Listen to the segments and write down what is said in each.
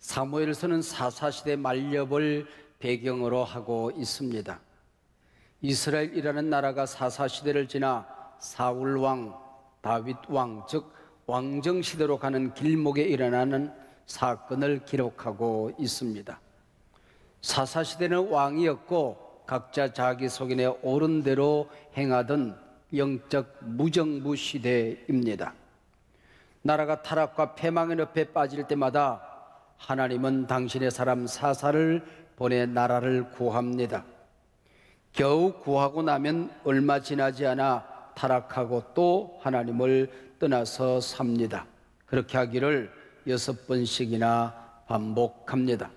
사무엘서는 사사시대 말엽을 배경으로 하고 있습니다. 이스라엘이라는 나라가 사사시대를 지나 사울왕, 다윗왕, 즉 왕정시대로 가는 길목에 일어나는 사건을 기록하고 있습니다. 사사시대는 왕이었고 각자 자기 속인에 옳은 대로 행하던 영적 무정부 시대입니다. 나라가 타락과 패망의 늪에 빠질 때마다 하나님은 당신의 사람 사사를 보내 나라를 구합니다. 겨우 구하고 나면 얼마 지나지 않아 타락하고 또 하나님을 떠나서 삽니다. 그렇게 하기를 6번씩이나 반복합니다.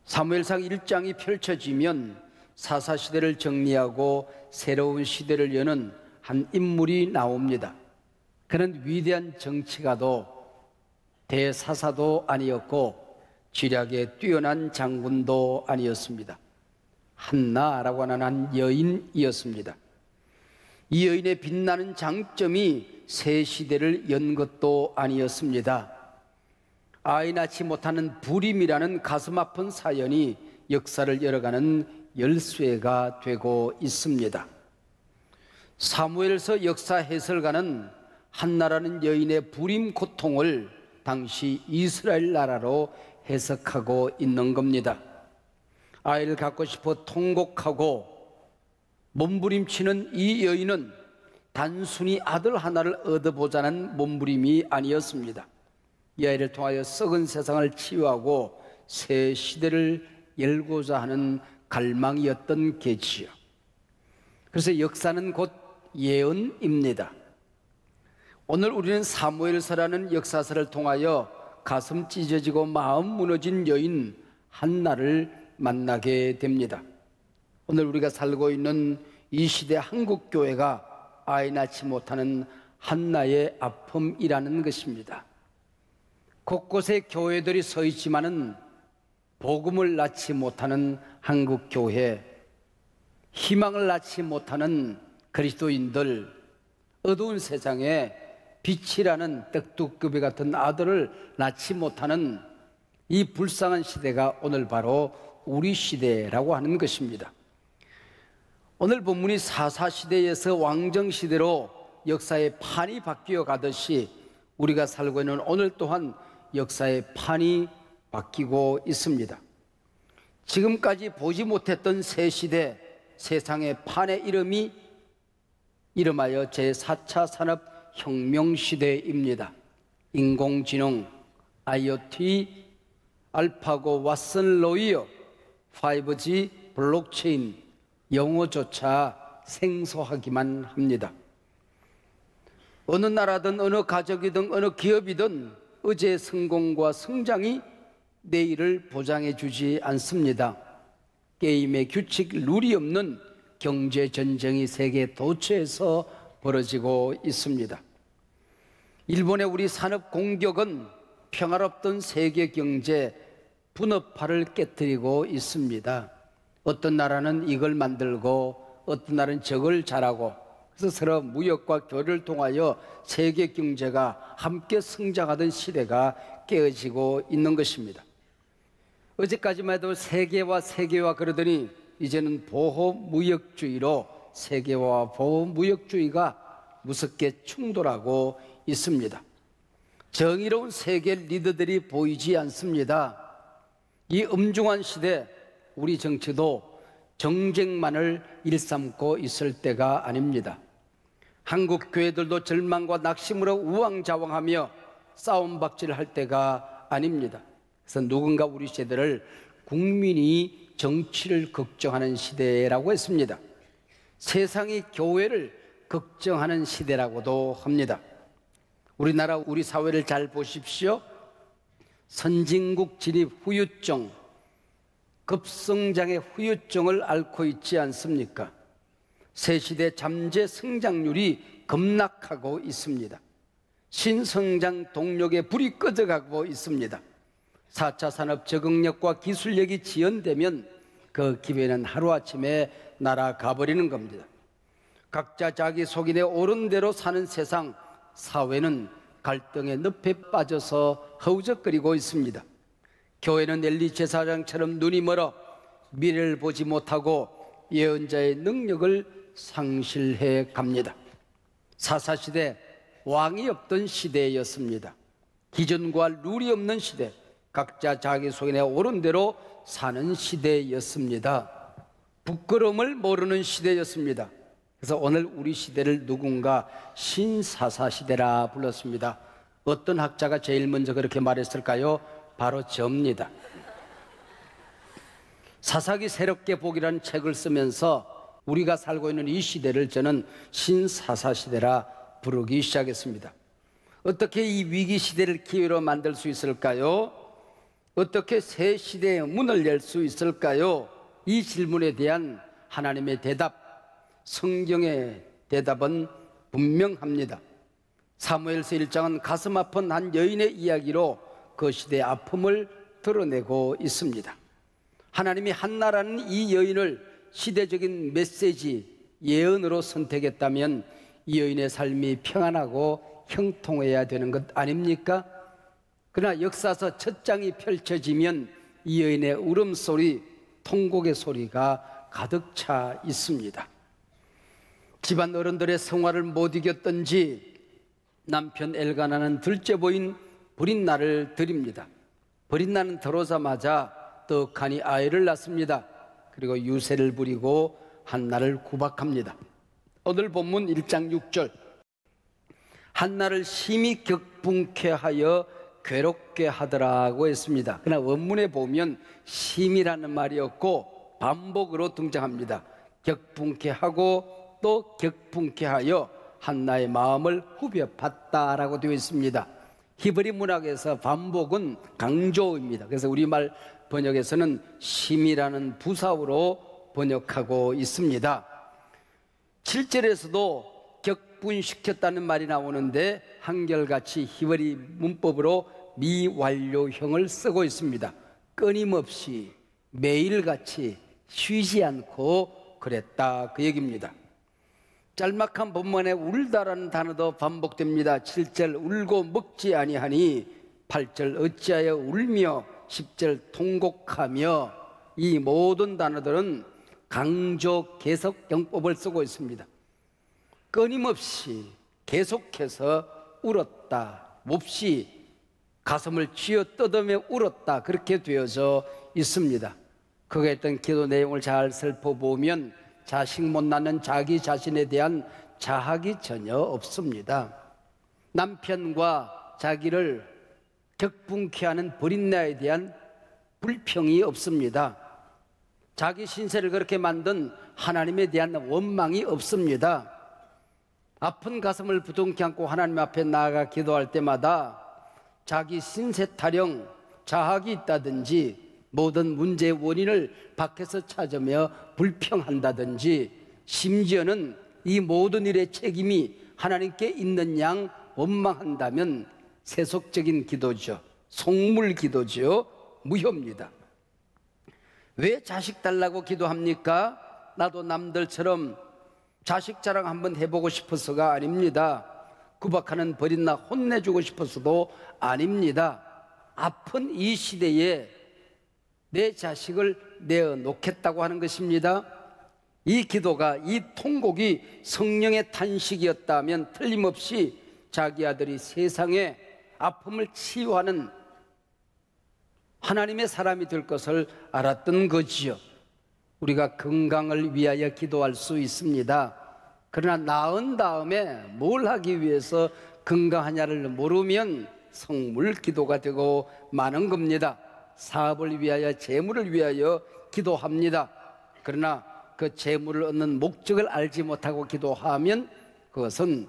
사무엘상 1장이 펼쳐지면 사사시대를 정리하고 새로운 시대를 여는 한 인물이 나옵니다. 그는 위대한 정치가도 대사사도 아니었고 지략에 뛰어난 장군도 아니었습니다. 한나라고 하는 한 여인이었습니다. 이 여인의 빛나는 장점이 새 시대를 연 것도 아니었습니다. 아이 낳지 못하는 불임이라는 가슴 아픈 사연이 역사를 열어가는 열쇠가 되고 있습니다. 사무엘서 역사 해설가는 한나라는 여인의 불임 고통을 당시 이스라엘 나라로 해석하고 있는 겁니다. 아이를 갖고 싶어 통곡하고 몸부림치는 이 여인은 단순히 아들 하나를 얻어보자는 몸부림이 아니었습니다. 이 아이를 통하여 썩은 세상을 치유하고 새 시대를 열고자 하는 갈망이었던 게지요. 그래서 역사는 곧 예언입니다. 오늘 우리는 사무엘서라는 역사서를 통하여 가슴 찢어지고 마음 무너진 여인 한나를 만나게 됩니다. 오늘 우리가 살고 있는 이 시대 한국교회가 아이 낳지 못하는 한나의 아픔이라는 것입니다. 곳곳에 교회들이 서 있지만은 복음을 낳지 못하는 한국교회, 희망을 낳지 못하는 그리스도인들, 어두운 세상에 빛이라는 떡두꺼비 같은 아들을 낳지 못하는 이 불쌍한 시대가 오늘 바로 우리 시대라고 하는 것입니다. 오늘 본문이 사사시대에서 왕정시대로 역사의 판이 바뀌어 가듯이 우리가 살고 있는 오늘 또한 역사의 판이 바뀌고 있습니다. 지금까지 보지 못했던 새 시대, 세상의 판의 이름이 이름하여 제4차 산업혁명시대입니다. 인공지능, IoT, 알파고, 왓슨, 로이어, 5G, 블록체인, 영어조차 생소하기만 합니다. 어느 나라든 어느 가족이든 어느 기업이든 어제의 성공과 성장이 내일을 보장해 주지 않습니다. 게임의 규칙, 룰이 없는 경제전쟁이 세계 도처에서 벌어지고 있습니다. 일본의 우리 산업 공격은 평화롭던 세계 경제 분업화를 깨뜨리고 있습니다. 어떤 나라는 이걸 만들고 어떤 나라는 저걸 잘하고, 그래서 서로 무역과 교류를 통하여 세계 경제가 함께 성장하던 시대가 깨어지고 있는 것입니다. 어제까지만 해도 세계화 그러더니 이제는 보호무역주의로 세계화와 보호무역주의가 무섭게 충돌하고 있습니다. 정의로운 세계 리더들이 보이지 않습니다. 이 엄중한 시대, 우리 정치도 정쟁만을 일삼고 있을 때가 아닙니다. 한국 교회들도 절망과 낙심으로 우왕좌왕하며 싸움박질을 할 때가 아닙니다. 그래서 누군가 우리 세대를 국민이 정치를 걱정하는 시대라고 했습니다. 세상이 교회를 걱정하는 시대라고도 합니다. 우리나라 우리 사회를 잘 보십시오. 선진국 진입 후유증, 급성장의 후유증을 앓고 있지 않습니까? 새시대 잠재 성장률이 급락하고 있습니다. 신성장 동력의 불이 꺼져가고 있습니다. 4차 산업 적응력과 기술력이 지연되면 그 기회는 하루아침에 날아가 버리는 겁니다. 각자 자기 속인에 옳은 대로 사는 세상, 사회는 갈등의 늪에 빠져서 허우적거리고 있습니다. 교회는 엘리 제사장처럼 눈이 멀어 미래를 보지 못하고 예언자의 능력을 상실해 갑니다. 사사시대, 왕이 없던 시대였습니다. 기준과 룰이 없는 시대, 각자 자기 속에 옳은 대로 사는 시대였습니다. 부끄러움을 모르는 시대였습니다. 그래서 오늘 우리 시대를 누군가 신사사시대라 불렀습니다. 어떤 학자가 제일 먼저 그렇게 말했을까요? 바로 저입니다. 사사기 새롭게 보기라는 책을 쓰면서 우리가 살고 있는 이 시대를 저는 신사사시대라 부르기 시작했습니다. 어떻게 이 위기 시대를 기회로 만들 수 있을까요? 어떻게 새 시대의 문을 열 수 있을까요? 이 질문에 대한 하나님의 대답, 성경의 대답은 분명합니다. 사무엘서 1장은 가슴 아픈 한 여인의 이야기로 그 시대의 아픔을 드러내고 있습니다. 하나님이 한나라는 이 여인을 시대적인 메시지, 예언으로 선택했다면 이 여인의 삶이 평안하고 형통해야 되는 것 아닙니까? 그러나 역사서 첫 장이 펼쳐지면 이 여인의 울음소리, 통곡의 소리가 가득 차 있습니다. 집안 어른들의 성화를 못 이겼던지 남편 엘가나는 둘째 보인 브릿나를 드립니다. 브릿나는 들어오자마자 떡하니 아이를 낳습니다. 그리고 유세를 부리고 한나를 구박합니다. 오늘 본문 1장 6절, 한나를 심히 격분케 하여 괴롭게 하더라고 했습니다. 그러나 원문에 보면 심이라는 말이 없고 반복으로 등장합니다. 격분케 하고 또 격분케 하여 한나의 마음을 후벼 봤다라고 되어 있습니다. 히브리 문학에서 반복은 강조입니다. 그래서 우리말 번역에서는 심이라는 부사어로 번역하고 있습니다. 7절에서도 격분시켰다는 말이 나오는데 한결같이 히브리 문법으로 미완료형을 쓰고 있습니다. 끊임없이 매일같이 쉬지 않고 그랬다, 그 얘기입니다. 짤막한 본문에 울다라는 단어도 반복됩니다. 7절 울고 먹지 아니하니, 8절 어찌하여 울며, 10절 통곡하며. 이 모든 단어들은 강조 계속 영법을 쓰고 있습니다. 끊임없이 계속해서 울었다, 몹시 가슴을 쥐어 뜯으며 울었다, 그렇게 되어져 있습니다. 그가 했던 기도 내용을 잘 살펴보면 자식 못 낳는 자기 자신에 대한 자학이 전혀 없습니다. 남편과 자기를 격분케 하는 브릿나에 대한 불평이 없습니다. 자기 신세를 그렇게 만든 하나님에 대한 원망이 없습니다. 아픈 가슴을 부둥켜 안고 하나님 앞에 나아가 기도할 때마다 자기 신세 타령, 자학이 있다든지 모든 문제의 원인을 밖에서 찾으며 불평한다든지, 심지어는 이 모든 일의 책임이 하나님께 있는 양 원망한다면 세속적인 기도죠. 속물 기도죠. 무효입니다. 왜 자식 달라고 기도합니까? 나도 남들처럼 자식 자랑 한번 해보고 싶어서가 아닙니다. 구박하는 버린나 혼내주고 싶어서도 아닙니다. 아픈 이 시대에 내 자식을 내어놓겠다고 하는 것입니다. 이 기도가, 이 통곡이 성령의 탄식이었다면 틀림없이 자기 아들이 세상에 아픔을 치유하는 하나님의 사람이 될 것을 알았던 거지요. 우리가 건강을 위하여 기도할 수 있습니다. 그러나 낳은 다음에 뭘 하기 위해서 건강하냐를 모르면 성물 기도가 되고 마는 겁니다. 사업을 위하여, 재물을 위하여 기도합니다. 그러나 그 재물을 얻는 목적을 알지 못하고 기도하면 그것은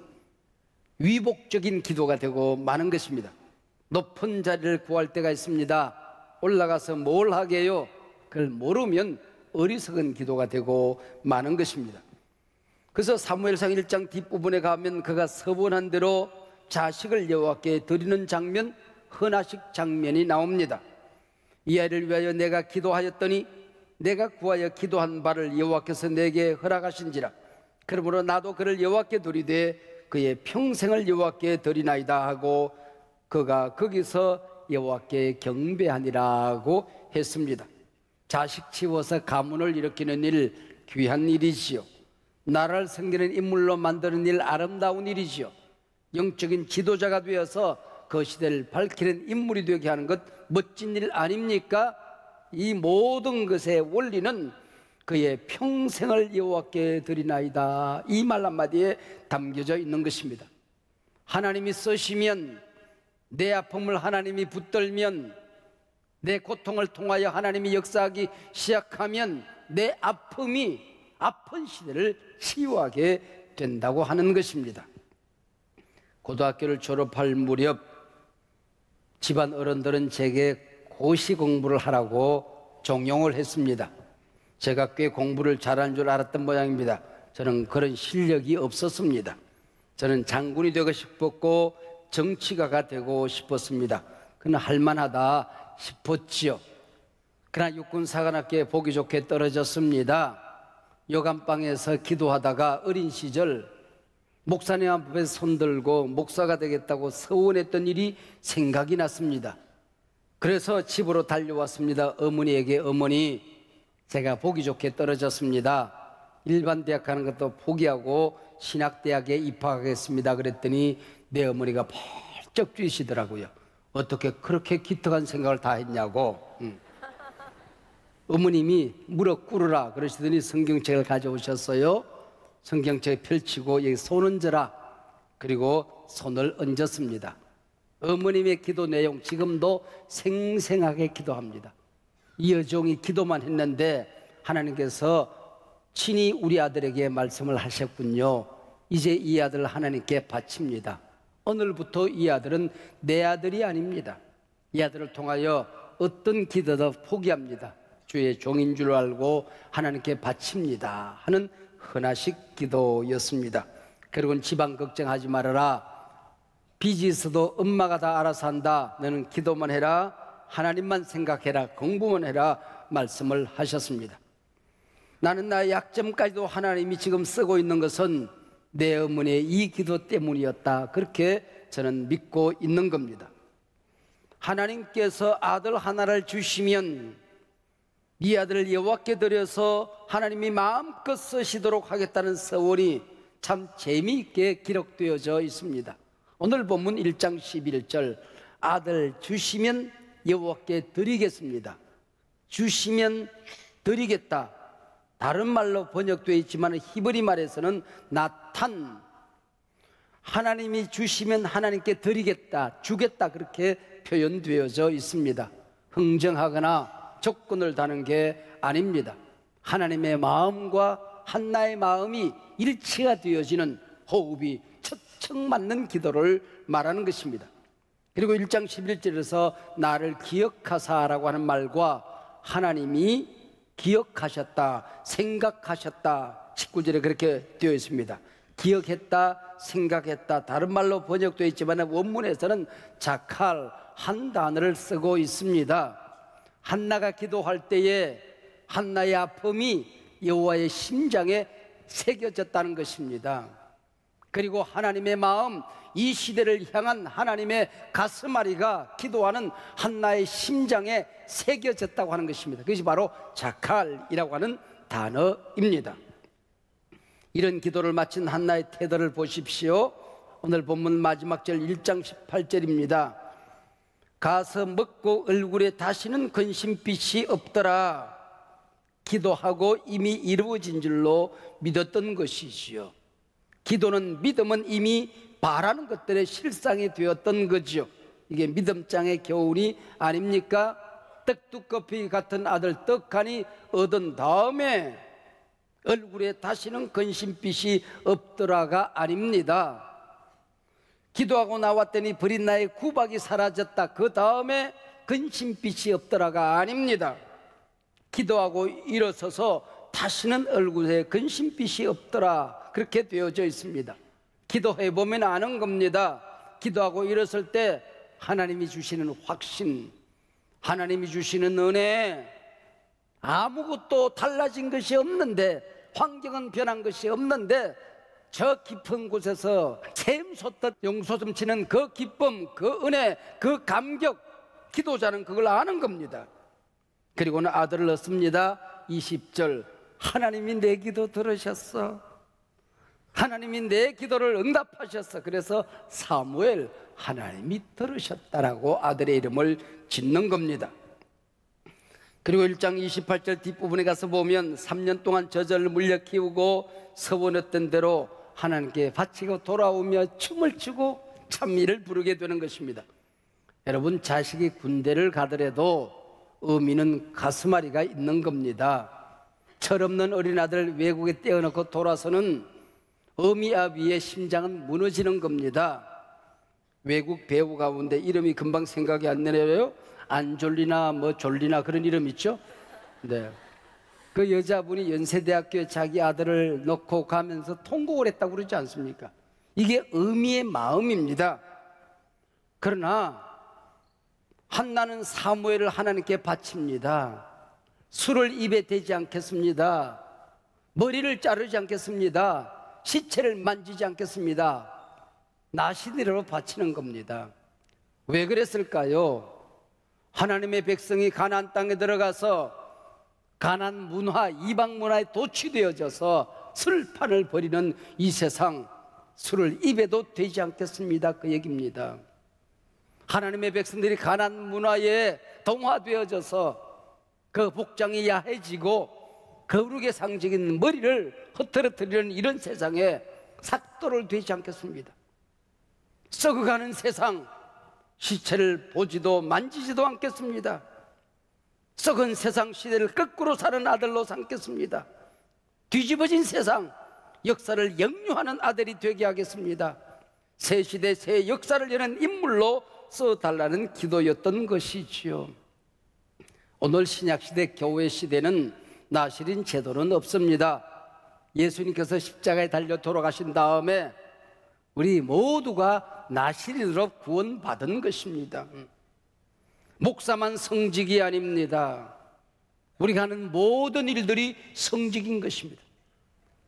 위복적인 기도가 되고 마는 것입니다. 높은 자리를 구할 때가 있습니다. 올라가서 뭘 하게요? 그걸 모르면 어리석은 기도가 되고 마는 것입니다. 그래서 사무엘상 1장 뒷부분에 가면 그가 서원한 대로 자식을 여호와께 드리는 장면, 헌화식 장면이 나옵니다. 이 아이를 위하여 내가 기도하였더니 내가 구하여 기도한 바를 여호와께서 내게 허락하신지라. 그러므로 나도 그를 여호와께 드리되 그의 평생을 여호와께 드리나이다 하고 그가 거기서 여호와께 경배하니라고 했습니다. 자식 치워서 가문을 일으키는 일 귀한 일이지요. 나라를 섬기는 인물로 만드는 일 아름다운 일이지요. 영적인 지도자가 되어서 그 시대를 밝히는 인물이 되게 하는 것 멋진 일 아닙니까? 이 모든 것의 원리는 그의 평생을 여호와께 드리나이다, 이 말 한마디에 담겨져 있는 것입니다. 하나님이 쓰시면, 내 아픔을 하나님이 붙들면, 내 고통을 통하여 하나님이 역사하기 시작하면 내 아픈 시대를 치유하게 된다고 하는 것입니다. 고등학교를 졸업할 무렵 집안 어른들은 제게 고시 공부를 하라고 종용을 했습니다. 제가 꽤 공부를 잘하는 줄 알았던 모양입니다. 저는 그런 실력이 없었습니다. 저는 장군이 되고 싶었고 정치가가 되고 싶었습니다. 그는 할만하다 싶었지요. 그러나 육군사관학교에 보기 좋게 떨어졌습니다. 여간방에서 기도하다가 어린 시절 목사님 앞에 손들고 목사가 되겠다고 서원했던 일이 생각이 났습니다. 그래서 집으로 달려왔습니다. 어머니에게, 어머니, 제가 보기 좋게 떨어졌습니다. 일반 대학 가는 것도 포기하고 신학대학에 입학하겠습니다. 그랬더니 내 어머니가 벌쩍 뛰시더라고요. 어떻게 그렇게 기특한 생각을 다 했냐고. 어머님이 무릎 꿇으라 그러시더니 성경책을 가져오셨어요. 성경책 펼치고 여기 손 얹어라. 그리고 손을 얹었습니다. 어머님의 기도 내용 지금도 생생하게 기도합니다. 이 여종이 기도만 했는데 하나님께서 친히 우리 아들에게 말씀을 하셨군요. 이제 이 아들을 하나님께 바칩니다. 오늘부터 이 아들은 내 아들이 아닙니다. 이 아들을 통하여 어떤 기도도 포기합니다. 주의 종인 줄 알고 하나님께 바칩니다 하는 헌화식 기도였습니다. 그리고는 집안 걱정하지 말아라. 빚이 있어도 엄마가 다 알아서 한다. 너는 기도만 해라. 하나님만 생각해라. 공부만 해라. 말씀을 하셨습니다. 나는 나의 약점까지도 하나님이 지금 쓰고 있는 것은 내 어머니의 이 기도 때문이었다. 그렇게 저는 믿고 있는 겁니다. 하나님께서 아들 하나를 주시면 이 아들을 여호와께 드려서 하나님이 마음껏 쓰시도록 하겠다는 서원이 참 재미있게 기록되어져 있습니다. 오늘 본문 1장 11절, 아들 주시면 여호와께 드리겠습니다. 주시면 드리겠다. 다른 말로 번역되어 있지만 히브리 말에서는 나탄, 하나님이 주시면 하나님께 드리겠다, 주겠다, 그렇게 표현되어져 있습니다. 흥정하거나 조건을 다는 게 아닙니다. 하나님의 마음과 한나의 마음이 일치가 되어지는, 호흡이 척척 맞는 기도를 말하는 것입니다. 그리고 1장 11절에서 나를 기억하사라고 하는 말과 하나님이 기억하셨다, 생각하셨다, 19절에 그렇게 되어 있습니다. 기억했다, 생각했다, 다른 말로 번역되어 있지만 원문에서는 자칼, 한 단어를 쓰고 있습니다. 한나가 기도할 때에 한나의 아픔이 여호와의 심장에 새겨졌다는 것입니다. 그리고 하나님의 마음, 이 시대를 향한 하나님의 가슴앓이가 기도하는 한나의 심장에 새겨졌다고 하는 것입니다. 그것이 바로 자칼이라고 하는 단어입니다. 이런 기도를 마친 한나의 태도를 보십시오. 오늘 본문 마지막 절 1장 18절입니다. 가서 먹고 얼굴에 다시는 근심빛이 없더라. 기도하고 이미 이루어진 줄로 믿었던 것이지요. 기도는, 믿음은 이미 바라는 것들의 실상이 되었던 거죠. 이게 믿음장의 교훈이 아닙니까? 떡두꺼비 같은 아들 떡하니 얻은 다음에 얼굴에 다시는 근심빛이 없더라가 아닙니다. 기도하고 나왔더니 버린 나의 구박이 사라졌다, 그 다음에 근심빛이 없더라가 아닙니다. 기도하고 일어서서 다시는 얼굴에 근심빛이 없더라, 그렇게 되어져 있습니다. 기도해보면 아는 겁니다. 기도하고 일어설 때 하나님이 주시는 확신, 하나님이 주시는 은혜, 아무것도 달라진 것이 없는데, 환경은 변한 것이 없는데, 저 깊은 곳에서 샘솟듯 용솟음치는 그 기쁨, 그 은혜, 그 감격, 기도자는 그걸 아는 겁니다. 그리고는 아들을 얻습니다. 20절, 하나님이 내 기도 들으셨어. 하나님이 내 기도를 응답하셨어. 그래서 사무엘, 하나님이 들으셨다라고 아들의 이름을 짓는 겁니다. 그리고 1장 28절 뒷부분에 가서 보면 3년 동안 저절로 물려 키우고 서원했던 대로 하나님께 바치고 돌아오며 춤을 추고 찬미를 부르게 되는 것입니다. 여러분, 자식이 군대를 가더라도 의미는 가슴앓이가 있는 겁니다. 철없는 어린아들 외국에 떼어놓고 돌아서는 어미아비의 심장은 무너지는 겁니다. 외국 배우 가운데 이름이 금방 생각이 안 나네요. 안졸리나 뭐 졸리나 그런 이름 있죠? 네. 그 여자분이 연세대학교에 자기 아들을 놓고 가면서 통곡을 했다고 그러지 않습니까? 이게 의미의 마음입니다. 그러나 한나는 사무엘을 하나님께 바칩니다. 술을 입에 대지 않겠습니다. 머리를 자르지 않겠습니다. 시체를 만지지 않겠습니다. 나시대로 바치는 겁니다. 왜 그랬을까요? 하나님의 백성이 가나안 땅에 들어가서 가나안 문화, 이방 문화에 도취되어져서 술판을 벌이는 이 세상, 술을 입에도 되지 않겠습니다. 그 얘기입니다. 하나님의 백성들이 가나안 문화에 동화되어져서 그 복장이 야해지고 거룩의 상징인 머리를 흐트러뜨리는 이런 세상에 삭도를 되지 않겠습니다. 썩어가는 세상, 시체를 보지도 만지지도 않겠습니다. 썩은 세상 시대를 거꾸로 사는 아들로 삼겠습니다. 뒤집어진 세상, 역사를 역류하는 아들이 되게 하겠습니다. 새 시대, 새 역사를 여는 인물로 써달라는 기도였던 것이지요. 오늘 신약시대 교회 시대는 나실인 제도는 없습니다. 예수님께서 십자가에 달려 돌아가신 다음에 우리 모두가 나실인으로 구원받은 것입니다. 목사만 성직이 아닙니다. 우리가 하는 모든 일들이 성직인 것입니다.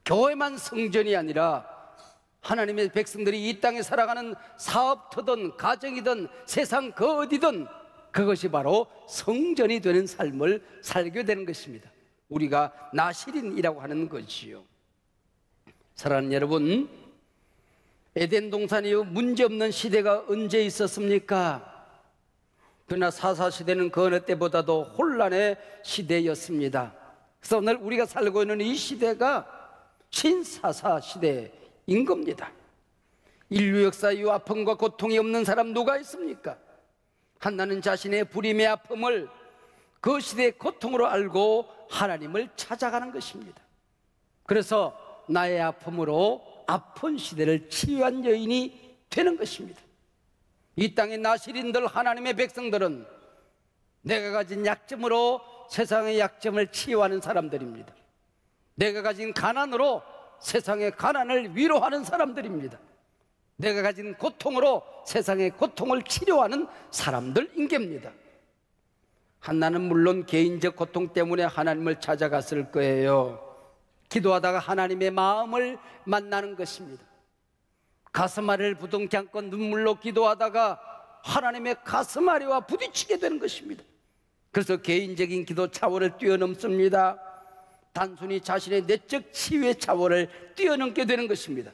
교회만 성전이 아니라 하나님의 백성들이 이 땅에 살아가는 사업터든 가정이든 세상 그 어디든 그것이 바로 성전이 되는 삶을 살게 되는 것입니다. 우리가 나실인이라고 하는 것이요. 사랑하는 여러분, 에덴 동산 이후 문제없는 시대가 언제 있었습니까? 그러나 사사시대는 그 어느 때보다도 혼란의 시대였습니다. 그래서 오늘 우리가 살고 있는 이 시대가 신사사시대인 겁니다. 인류 역사 이후 아픔과 고통이 없는 사람 누가 있습니까? 한나는 자신의 불임의 아픔을 그 시대의 고통으로 알고 하나님을 찾아가는 것입니다. 그래서 나의 아픔으로 아픈 시대를 치유한 여인이 되는 것입니다. 이 땅의 나실인들, 하나님의 백성들은 내가 가진 약점으로 세상의 약점을 치유하는 사람들입니다. 내가 가진 가난으로 세상의 가난을 위로하는 사람들입니다. 내가 가진 고통으로 세상의 고통을 치료하는 사람들인 겁니다. 한나는 물론 개인적 고통 때문에 하나님을 찾아갔을 거예요. 기도하다가 하나님의 마음을 만나는 것입니다. 가슴앓이를 부둥켜 안고 눈물로 기도하다가 하나님의 가슴앓이와 부딪히게 되는 것입니다. 그래서 개인적인 기도 차원을 뛰어넘습니다. 단순히 자신의 내적 치유의 차원을 뛰어넘게 되는 것입니다.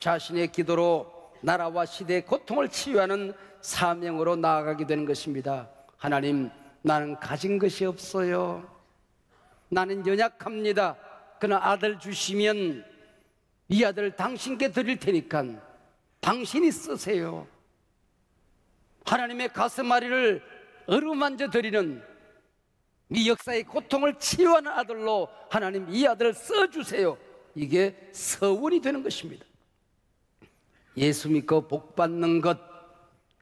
자신의 기도로 나라와 시대의 고통을 치유하는 사명으로 나아가게 되는 것입니다. 하나님, 나는 가진 것이 없어요. 나는 연약합니다. 그러나 아들 주시면 이 아들을 당신께 드릴 테니까 당신이 쓰세요. 하나님의 가슴앓이를 어루만져 드리는 이 역사의 고통을 치유하는 아들로 하나님 이 아들을 써주세요. 이게 서원이 되는 것입니다. 예수 믿고 복 받는 것,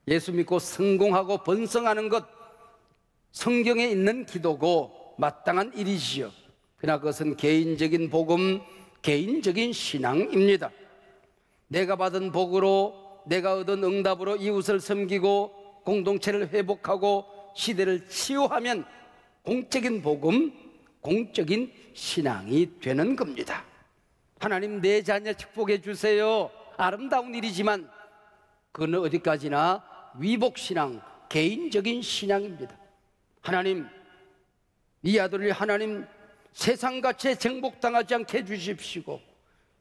예수 믿고 성공하고 번성하는 것, 성경에 있는 기도고 마땅한 일이지요. 그러나 그것은 개인적인 복음, 개인적인 신앙입니다. 내가 받은 복으로, 내가 얻은 응답으로 이웃을 섬기고 공동체를 회복하고 시대를 치유하면 공적인 복음, 공적인 신앙이 되는 겁니다. 하나님, 내 자녀 축복해 주세요. 아름다운 일이지만 그는 어디까지나 위복신앙, 개인적인 신앙입니다. 하나님, 이 아들을 하나님 세상같이 정복당하지 않게 해주십시오.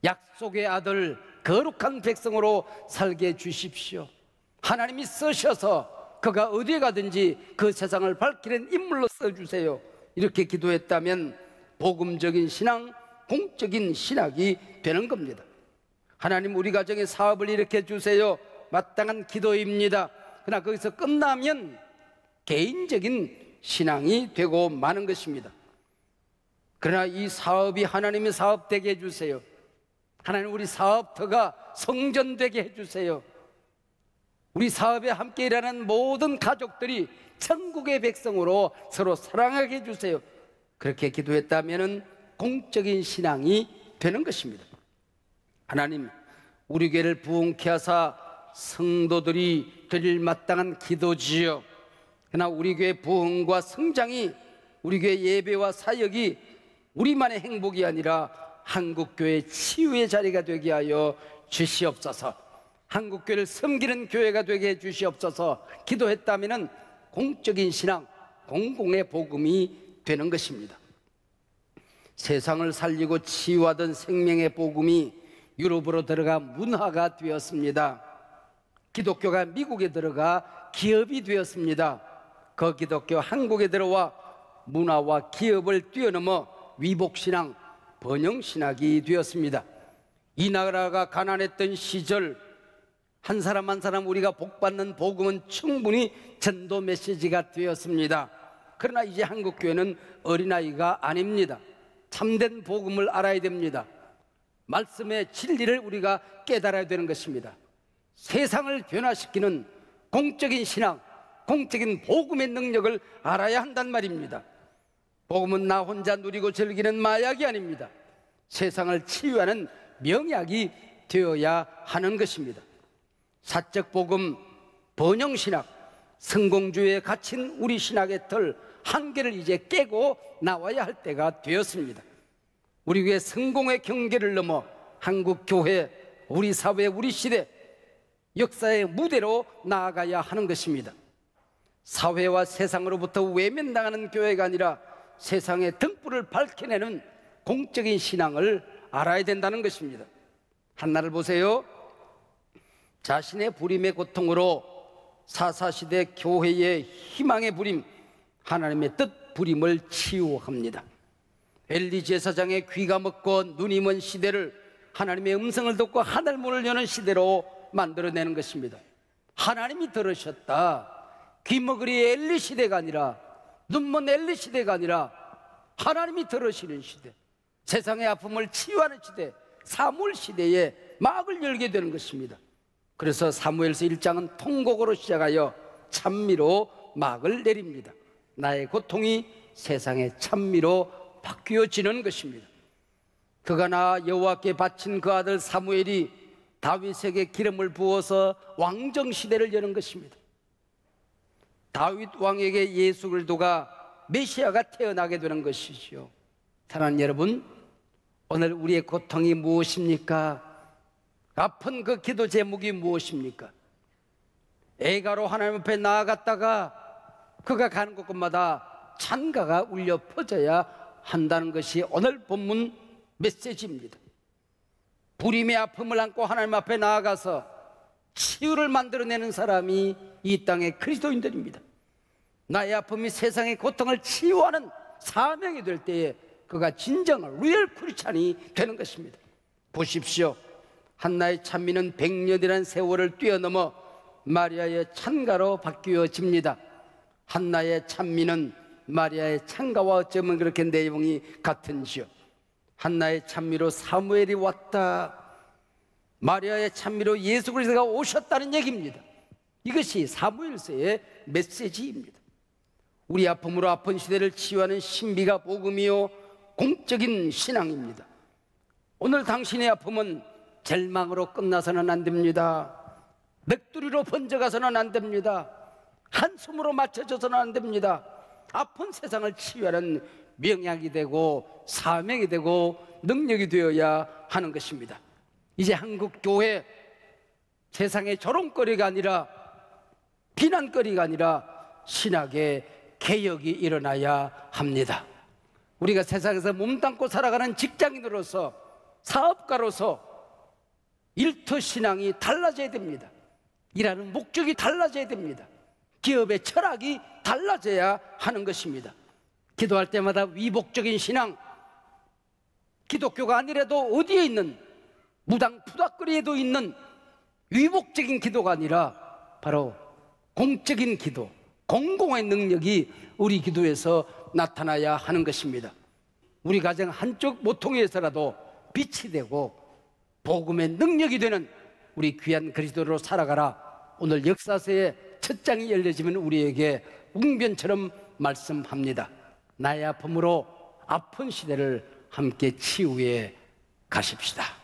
약속의 아들 거룩한 백성으로 살게 해주십시오. 하나님이 쓰셔서 그가 어디에 가든지 그 세상을 밝히는 인물로 써주세요. 이렇게 기도했다면 복음적인 신앙, 공적인 신학이 되는 겁니다. 하나님, 우리 가정의 사업을 일으켜 주세요. 마땅한 기도입니다. 그러나 거기서 끝나면 개인적인 신앙이 되고 마는 것입니다. 그러나 이 사업이 하나님의 사업 되게 해주세요. 하나님, 우리 사업터가 성전되게 해주세요. 우리 사업에 함께 일하는 모든 가족들이 천국의 백성으로 서로 사랑하게 해주세요. 그렇게 기도했다면 공적인 신앙이 되는 것입니다. 하나님, 우리 교회를 부흥케 하사 성도들이 드릴 마땅한 기도지요. 그러나 우리 교회 부흥과 성장이, 우리 교회 예배와 사역이 우리만의 행복이 아니라 한국교회 치유의 자리가 되게 하여 주시옵소서. 한국교회를 섬기는 교회가 되게 해 주시옵소서. 기도했다면 공적인 신앙, 공공의 복음이 되는 것입니다. 세상을 살리고 치유하던 생명의 복음이 유럽으로 들어가 문화가 되었습니다. 기독교가 미국에 들어가 기업이 되었습니다. 그 기독교 한국에 들어와 문화와 기업을 뛰어넘어 위복신앙, 번영신학이 되었습니다. 이 나라가 가난했던 시절 한 사람 한 사람 우리가 복받는 복음은 충분히 전도 메시지가 되었습니다. 그러나 이제 한국교회는 어린아이가 아닙니다. 참된 복음을 알아야 됩니다. 말씀의 진리를 우리가 깨달아야 되는 것입니다. 세상을 변화시키는 공적인 신앙, 공적인 복음의 능력을 알아야 한단 말입니다. 복음은 나 혼자 누리고 즐기는 마약이 아닙니다. 세상을 치유하는 명약이 되어야 하는 것입니다. 사적 복음, 번영신학, 성공주의에 갇힌 우리 신학의 틀 한계를 이제 깨고 나와야 할 때가 되었습니다. 우리 교회 성공의 경계를 넘어 한국 교회, 우리 사회, 우리 시대 역사의 무대로 나아가야 하는 것입니다. 사회와 세상으로부터 외면당하는 교회가 아니라 세상의 등불을 밝혀내는 공적인 신앙을 알아야 된다는 것입니다. 한나를 보세요. 자신의 부림의 고통으로 사사시대 교회의 희망의 부림, 하나님의 뜻 부림을 치유합니다. 엘리 제사장의 귀가 먹고 눈이 먼 시대를 하나님의 음성을 듣고 하늘문을 여는 시대로 만들어내는 것입니다. 하나님이 들으셨다. 귀 먹으리 엘리 시대가 아니라, 눈먼 엘리 시대가 아니라 하나님이 들으시는 시대, 세상의 아픔을 치유하는 시대, 사무엘 시대에 막을 열게 되는 것입니다. 그래서 사무엘서 1장은 통곡으로 시작하여 찬미로 막을 내립니다. 나의 고통이 세상의 찬미로 바뀌어지는 것입니다. 그가 나 여호와께 바친 그 아들 사무엘이 다윗에게 기름을 부어서 왕정시대를 여는 것입니다. 다윗 왕에게 예수 그리스도가 메시아가 태어나게 되는 것이죠. 사랑하는 여러분, 오늘 우리의 고통이 무엇입니까? 아픈 그 기도 제목이 무엇입니까? 애가로 하나님 앞에 나아갔다가 그가 가는 곳곳마다 찬가가 울려 퍼져야 한다는 것이 오늘 본문 메시지입니다. 부림의 아픔을 안고 하나님 앞에 나아가서 치유를 만들어내는 사람이 이 땅의 그리스도인들입니다. 나의 아픔이 세상의 고통을 치유하는 사명이 될 때에 그가 진정 리얼 크리스찬이 되는 것입니다. 보십시오. 한나의 찬미는 100년이라는 세월을 뛰어넘어 마리아의 찬가로 바뀌어집니다. 한나의 찬미는 마리아의 찬가와 어쩌면 그렇게 내용이 같은지요. 한나의 찬미로 사무엘이 왔다. 마리아의 찬미로 예수 그리스도가 오셨다는 얘기입니다. 이것이 사무엘서의 메시지입니다. 우리 아픔으로 아픈 시대를 치유하는 신비가 복음이요 공적인 신앙입니다. 오늘 당신의 아픔은 절망으로 끝나서는 안 됩니다. 넋두리로 번져가서는 안 됩니다. 한숨으로 맞춰져서는 안 됩니다. 아픈 세상을 치유하는 명약이 되고 사명이 되고 능력이 되어야 하는 것입니다. 이제 한국 교회 세상의 조롱거리가 아니라 비난거리가 아니라 신학의 개혁이 일어나야 합니다. 우리가 세상에서 몸담고 살아가는 직장인으로서, 사업가로서 일터 신앙이 달라져야 됩니다. 일하는 목적이 달라져야 됩니다. 기업의 철학이 달라져야 하는 것입니다. 기도할 때마다 위복적인 신앙, 기독교가 아니라도 어디에 있는 무당 푸닥거리에도 있는 위복적인 기도가 아니라 바로 공적인 기도, 공공의 능력이 우리 기도에서 나타나야 하는 것입니다. 우리 가정 한쪽 모퉁이에서라도 빛이 되고 복음의 능력이 되는 우리 귀한 그리스도로 살아가라. 오늘 역사서의 첫 장이 열려지면 우리에게 웅변처럼 말씀합니다. 나의 아픔으로 아픈 시대를 함께 치유해 가십시다.